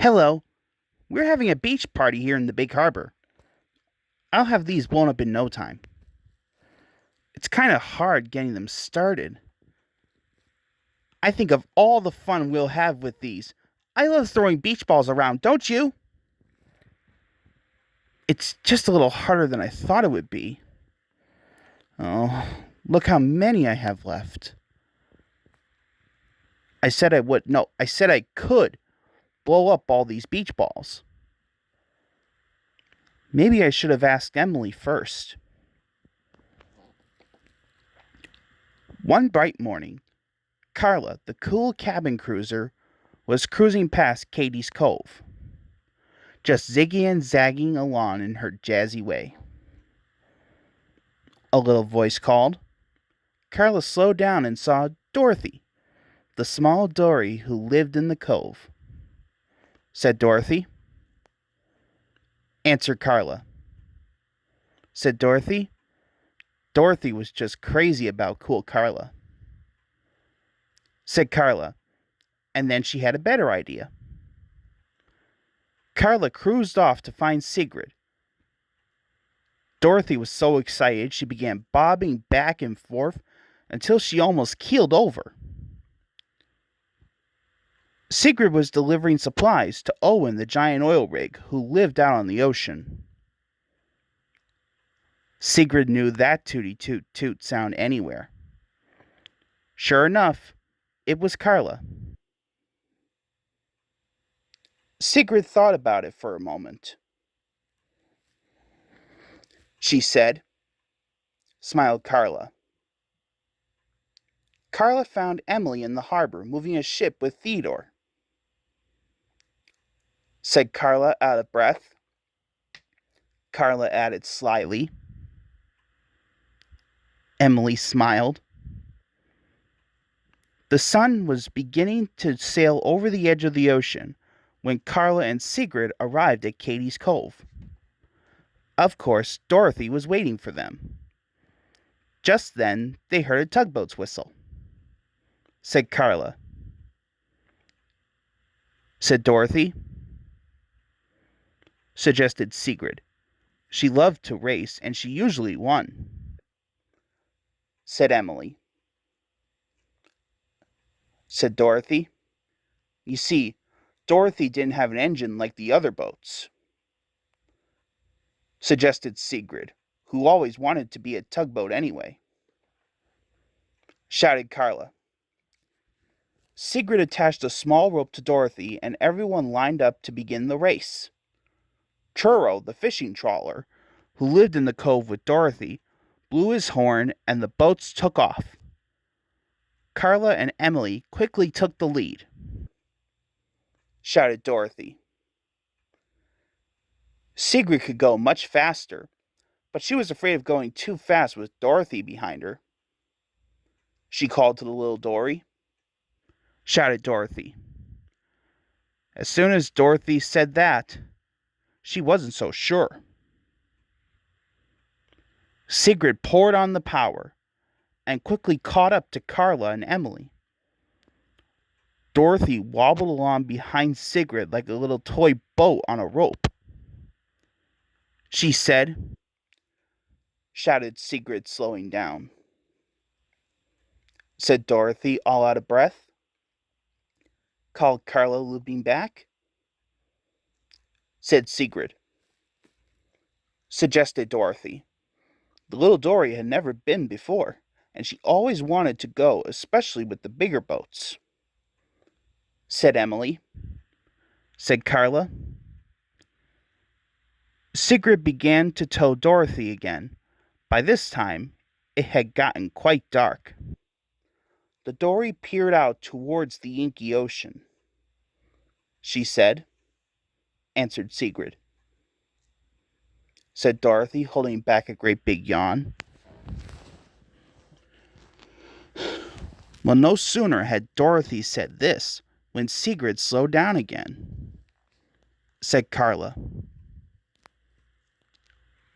Hello, we're having a beach party here in the big harbor. I'll have these blown up in no time. It's kind of hard getting them started. I think of all the fun we'll have with these. I love throwing beach balls around, don't you? It's just a little harder than I thought it would be. Oh, look how many I have left. I said I would. No, I said I could blow up all these beach balls. Maybe I should have asked Emily first. One bright morning, Carla, the cool cabin cruiser, was cruising past Katie's Cove, just zigging and zagging along in her jazzy way. A little voice called. Carla slowed down and saw Dorothy, the small dory who lived in the cove. Said Dorothy. Answered Carla. Said Dorothy. Dorothy was just crazy about cool Carla. Said Carla, and then she had a better idea. Carla cruised off to find Sigrid. Dorothy was so excited she began bobbing back and forth until she almost keeled over. Sigrid was delivering supplies to Owen, the giant oil rig, who lived out on the ocean. Sigrid knew that tooty toot toot sound anywhere. Sure enough, it was Carla. Sigrid thought about it for a moment. She said, smiled Carla. Carla found Emily in the harbor moving a ship with Theodore. Said Carla out of breath. Carla added slyly. Emily smiled. The sun was beginning to sail over the edge of the ocean when Carla and Sigrid arrived at Katie's Cove. Of course, Dorothy was waiting for them. Just then, they heard a tugboat's whistle. Said Carla. Said Dorothy. Suggested Sigrid. She loved to race, and she usually won. Said Emily. Said Dorothy. You see, Dorothy didn't have an engine like the other boats. Suggested Sigrid, who always wanted to be a tugboat anyway. Shouted Carla. Sigrid attached a small rope to Dorothy, and everyone lined up to begin the race. Churro, the fishing trawler, who lived in the cove with Dorothy, blew his horn, and the boats took off. Carla and Emily quickly took the lead. Shouted Dorothy. Sigrid could go much faster, but she was afraid of going too fast with Dorothy behind her. She called to the little dory. Shouted Dorothy. As soon as Dorothy said that, she wasn't so sure. Sigrid poured on the power and quickly caught up to Carla and Emily. Dorothy wobbled along behind Sigrid like a little toy boat on a rope. She said, shouted Sigrid, slowing down. Said Dorothy, all out of breath. Called Carla, looping back. Said Sigrid. Suggested Dorothy. The little dory had never been before, and she always wanted to go, especially with the bigger boats. Said Emily. Said Carla. Sigrid began to tow Dorothy again. By this time, it had gotten quite dark. The dory peered out towards the inky ocean. She said, answered Sigrid. Said Dorothy, holding back a great big yawn. Well, no sooner had Dorothy said this when Sigrid slowed down again. Said Carla.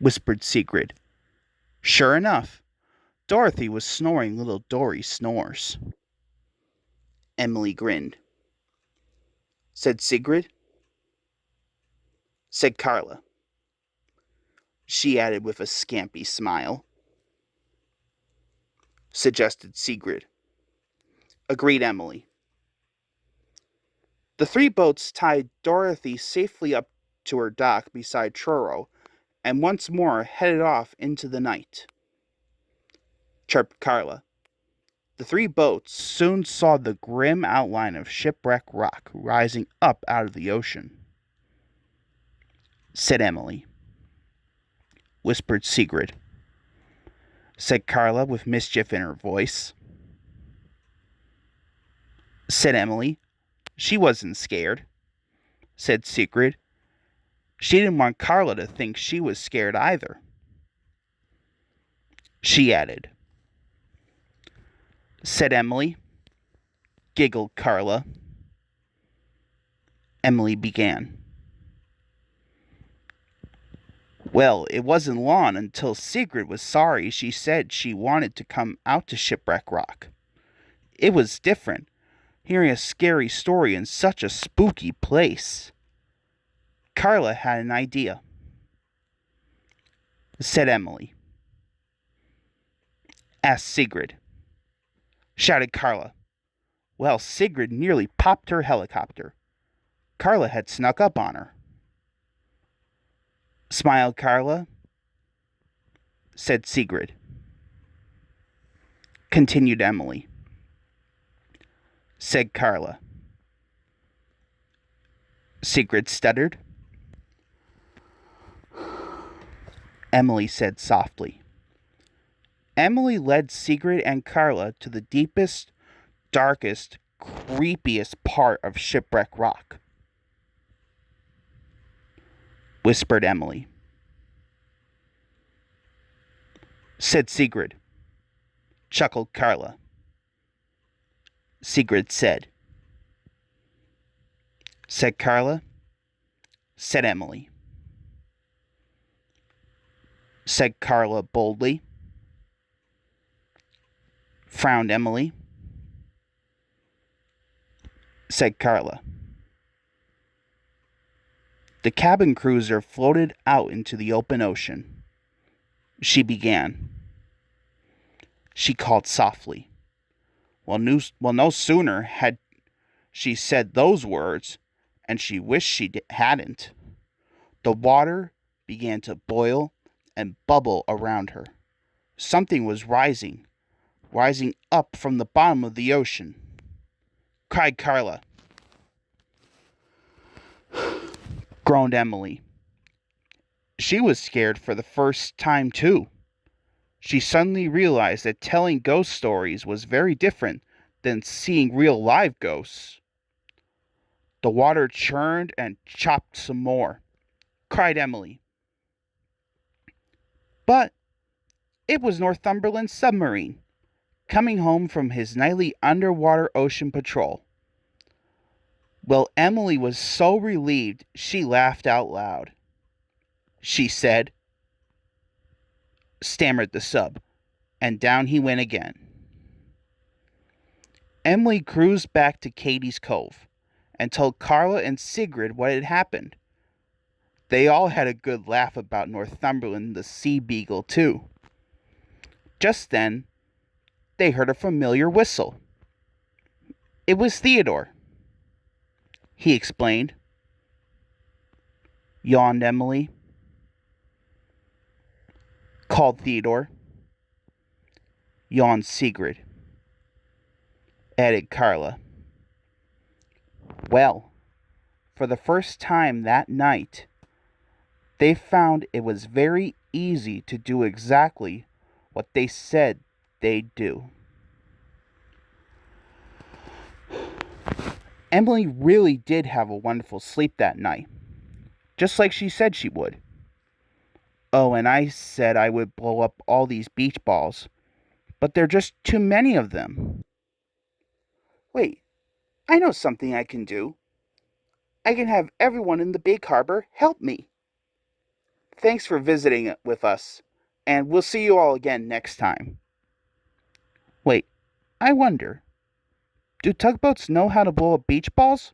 Whispered Sigrid. Sure enough, Dorothy was snoring little Dory snores. Emily grinned. Said Sigrid. said Carla. She added with a scampy smile. Suggested Sigrid. Agreed Emily. The three boats tied Dorothy safely up to her dock beside Truro and once more headed off into the night. Chirped Carla. The three boats soon saw the grim outline of Shipwreck Rock rising up out of the ocean. Said Emily. Whispered Sigrid. Said Carla with mischief in her voice. Said Emily. She wasn't scared. Said Sigrid. She didn't want Carla to think she was scared either. She added. Said Emily. Giggled Carla. Emily began. Well, it wasn't long until Sigrid was sorry she said she wanted to come out to Shipwreck Rock. It was different, hearing a scary story in such a spooky place. Carla had an idea. Said Emily. Asked Sigrid. Shouted Carla. Well, Sigrid nearly popped her helicopter. Carla had snuck up on her. Smiled Carla. Said Sigrid. Continued Emily. Said Carla. Sigrid stuttered. Emily said softly. Emily led Sigrid and Carla to the deepest, darkest, creepiest part of Shipwreck Rock. Whispered Emily. Said Sigrid. Chuckled Carla. Sigrid said. Said Carla. Said Emily. Said Carla boldly. Frowned Emily. Said Carla. The cabin cruiser floated out into the open ocean. She began. She called softly. Well, no sooner had she said those words, and she wished she hadn't, the water began to boil and bubble around her. Something was rising up from the bottom of the ocean. Cried Carla. Groaned Emily. She was scared for the first time, too. She suddenly realized that telling ghost stories was very different than seeing real live ghosts. The water churned and chopped some more. Cried Emily. But it was Northumberland's submarine, coming home from his nightly underwater ocean patrol. Well, Emily was so relieved she laughed out loud. She said, stammered the sub, and down he went again. Emily cruised back to Katie's Cove and told Carla and Sigrid what had happened. They all had a good laugh about Northumberland the Sea Beagle, too. Just then, they heard a familiar whistle. It was Theodore. He explained. Yawned Emily. Called Theodore. Yawned Sigrid. Added Carla. Well, for the first time that night, they found it was very easy to do exactly what they said they'd do. Emily really did have a wonderful sleep that night, just like she said she would. Oh, and I said I would blow up all these beach balls, but there are just too many of them. Wait, I know something I can do. I can have everyone in the big harbor help me. Thanks for visiting with us, and we'll see you all again next time. Wait, I wonder, do tugboats know how to blow up beach balls?